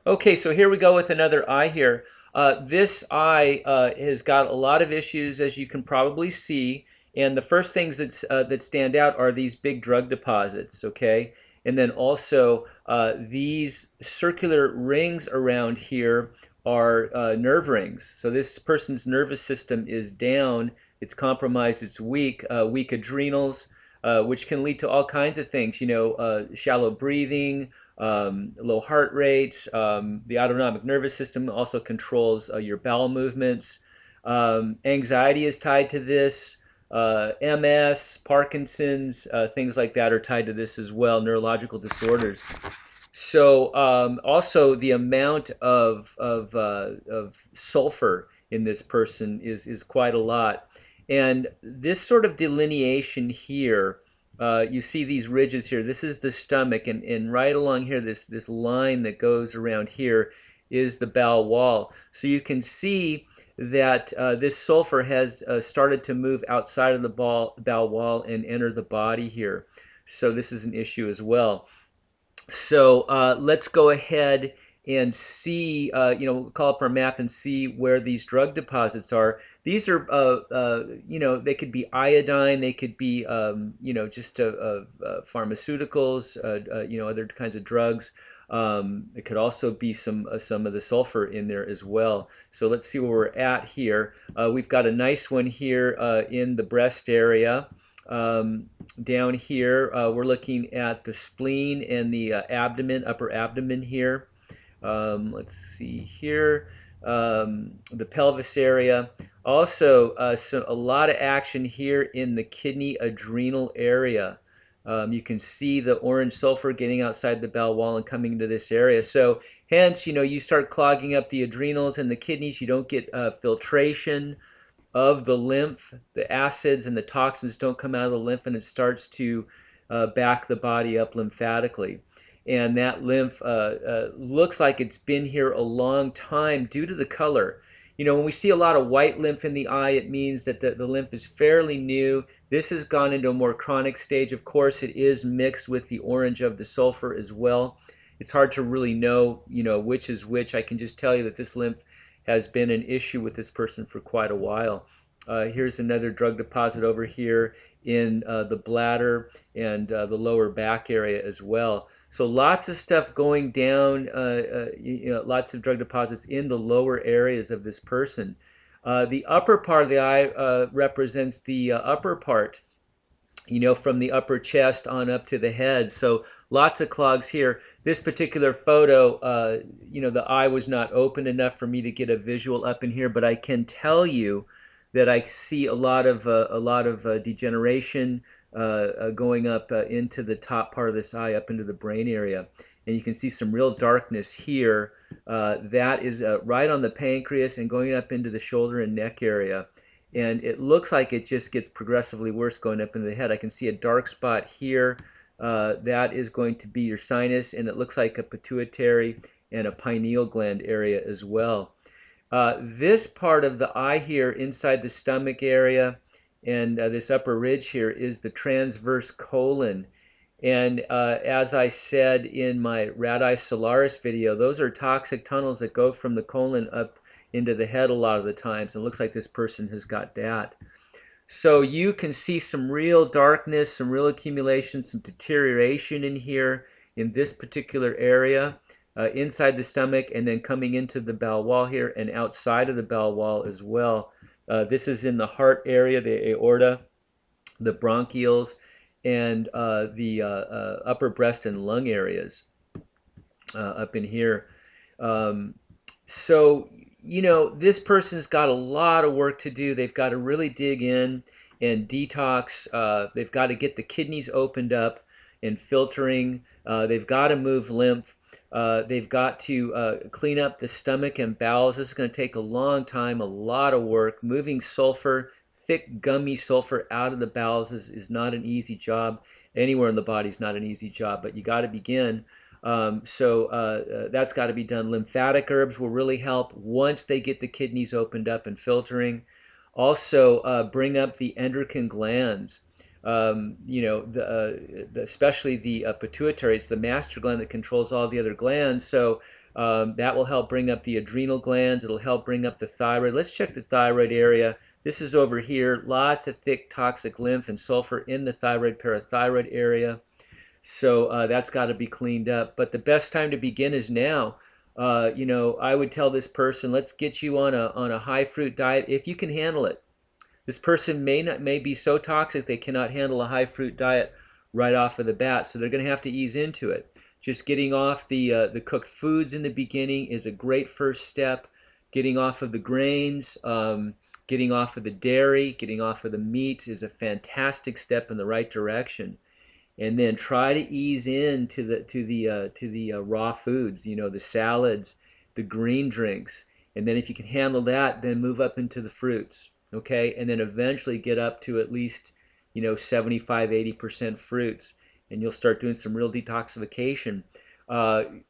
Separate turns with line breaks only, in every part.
Okay, so here we go with another eye here. This eye has got a lot of issues, as you can probably see. And the first things that stand out are these big drug deposits, okay? And then also these circular rings around here are nerve rings. So this person's nervous system is down, it's compromised, it's weak, weak adrenals, which can lead to all kinds of things, shallow breathing, low heart rates. The autonomic nervous system also controls your bowel movements. Anxiety is tied to this. MS, Parkinson's, things like that are tied to this as well, neurological disorders. So also the amount of sulfur in this person is quite a lot. And this sort of delineation here, you see these ridges here. This is the stomach, and right along here, this line that goes around here is the bowel wall. So you can see that this sulfur has started to move outside of the bowel wall and enter the body here. So this is an issue as well. So let's go ahead and see, we'll call up our map and see where these drug deposits are. These are, they could be iodine, they could be, just pharmaceuticals, other kinds of drugs. It could also be some of the sulfur in there as well. So let's see where we're at here. We've got a nice one here in the breast area. Down here, we're looking at the spleen and the abdomen, upper abdomen here. Let's see here, the pelvis area. Also, a lot of action here in the kidney adrenal area. You can see the orange sulfur getting outside the bowel wall and coming into this area. So hence, you start clogging up the adrenals and the kidneys. You don't get filtration of the lymph. The acids and the toxins don't come out of the lymph, and it starts to back the body up lymphatically. And that lymph looks like it's been here a long time due to the color. When we see a lot of white lymph in the eye, it means that the lymph is fairly new. This has gone into a more chronic stage. Of course, it is mixed with the orange of the sulfur as well. It's hard to really know, which is which. I can just tell you that this lymph has been an issue with this person for quite a while. Here's another drug deposit over here in the bladder and the lower back area as well. So lots of stuff going down, lots of drug deposits in the lower areas of this person. The upper part of the eye represents the upper part, from the upper chest on up to the head. So lots of clogs here. This particular photo, the eye was not open enough for me to get a visual up in here, but I can tell you that I see a lot of degeneration going up into the top part of this eye, up into the brain area. And you can see some real darkness here. That is right on the pancreas and going up into the shoulder and neck area. And it looks like it just gets progressively worse going up into the head. I can see a dark spot here. That is going to be your sinus, and it looks like a pituitary and a pineal gland area as well. This part of the eye here inside the stomach area and this upper ridge here is the transverse colon. And as I said in my radii solaris video, those are toxic tunnels that go from the colon up into the head a lot of the times. And it looks like this person has got that. So you can see some real darkness, some real accumulation, some deterioration in here in this particular area, inside the stomach, and then coming into the bowel wall here and outside of the bowel wall as well. This is in the heart area, the aorta, the bronchioles, and the upper breast and lung areas up in here. So, this person's got a lot of work to do. They've got to really dig in and detox. They've got to get the kidneys opened up and filtering. They've got to move lymph. They've got to clean up the stomach and bowels. This is going to take a long time, a lot of work. Moving sulfur, thick, gummy sulfur out of the bowels is not an easy job. Anywhere in the body is not an easy job, but you got to begin. So that's got to be done. Lymphatic herbs will really help once they get the kidneys opened up and filtering. Also, bring up the endocrine glands. Especially the pituitary. It's the master gland that controls all the other glands. So That will help bring up the adrenal glands. It'll help bring up the thyroid. Let's check the thyroid area. This is over here. Lots of thick toxic lymph and sulfur in the thyroid parathyroid area. So that's got to be cleaned up. But the best time to begin is now. I would tell this person, let's get you on a high fruit diet if you can handle it. This person may be so toxic they cannot handle a high fruit diet right off of the bat, so they're going to have to ease into it. Just getting off the cooked foods in the beginning is a great first step. Getting off of the grains, getting off of the dairy, getting off of the meats is a fantastic step in the right direction. And then try to ease into the raw foods, the salads, the green drinks. And then if you can handle that, then move up into the fruits, okay? And then eventually get up to at least 75-80% fruits, and you'll start doing some real detoxification.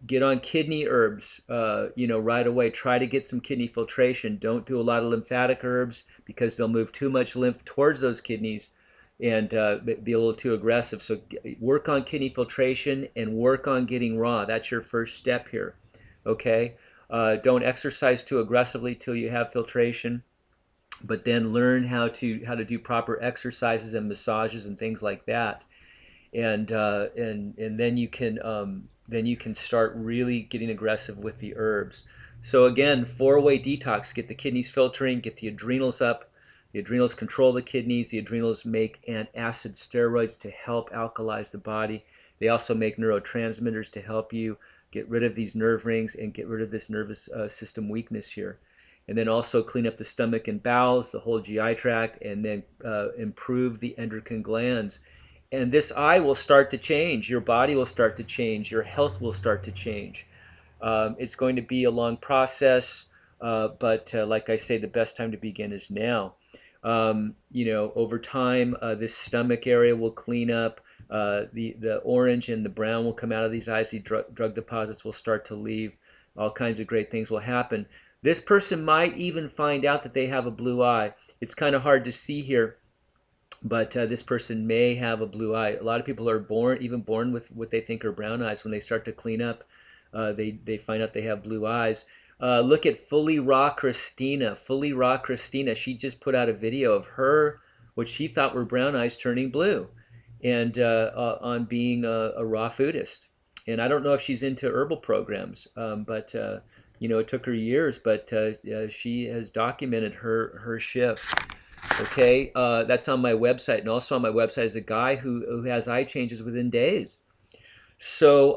Get on kidney herbs, right away. Try to get some kidney filtration. Don't do a lot of lymphatic herbs because they'll move too much lymph towards those kidneys and be a little too aggressive. So work on kidney filtration and work on getting raw. That's your first step here, okay? Don't exercise too aggressively till you have filtration, but then learn how to do proper exercises and massages and things like that, and then you can start really getting aggressive with the herbs. So again, 4-way detox: get the kidneys filtering, get the adrenals up. The adrenals control the kidneys. The adrenals make antacid steroids to help alkalize the body. They also make neurotransmitters to help you get rid of these nerve rings and get rid of this nervous system weakness here. And then also clean up the stomach and bowels, the whole GI tract, and then improve the endocrine glands. And this eye will start to change. Your body will start to change. Your health will start to change. It's going to be a long process, but like I say, the best time to begin is now. Over time, this stomach area will clean up. The orange and the brown will come out of these eyes. The drug deposits will start to leave. All kinds of great things will happen. This person might even find out that they have a blue eye. It's kind of hard to see here, but this person may have a blue eye. A lot of people are born with what they think are brown eyes. When they start to clean up, they find out they have blue eyes. Look at Fully Raw Christina. Fully Raw Christina, she just put out a video of her, what she thought were brown eyes, turning blue, and on being a raw foodist. And I don't know if she's into herbal programs, but it took her years, but she has documented her shift. Okay, that's on my website, and also on my website is a guy who has eye changes within days. So,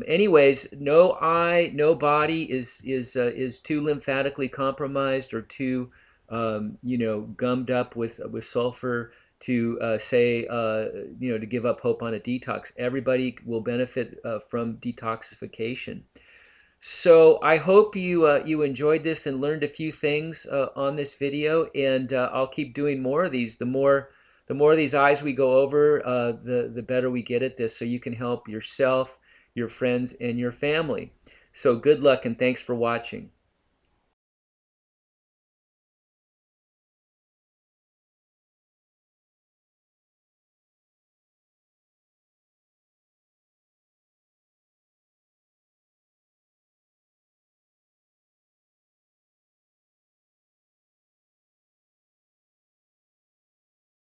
anyways, no eye, no body is too lymphatically compromised or too, gummed up with sulfur to say, to give up hope on a detox. Everybody will benefit from detoxification. So I hope you enjoyed this and learned a few things on this video, and I'll keep doing more of these. The more of these eyes we go over, the better we get at this, so you can help yourself, your friends, and your family. So good luck, and thanks for watching.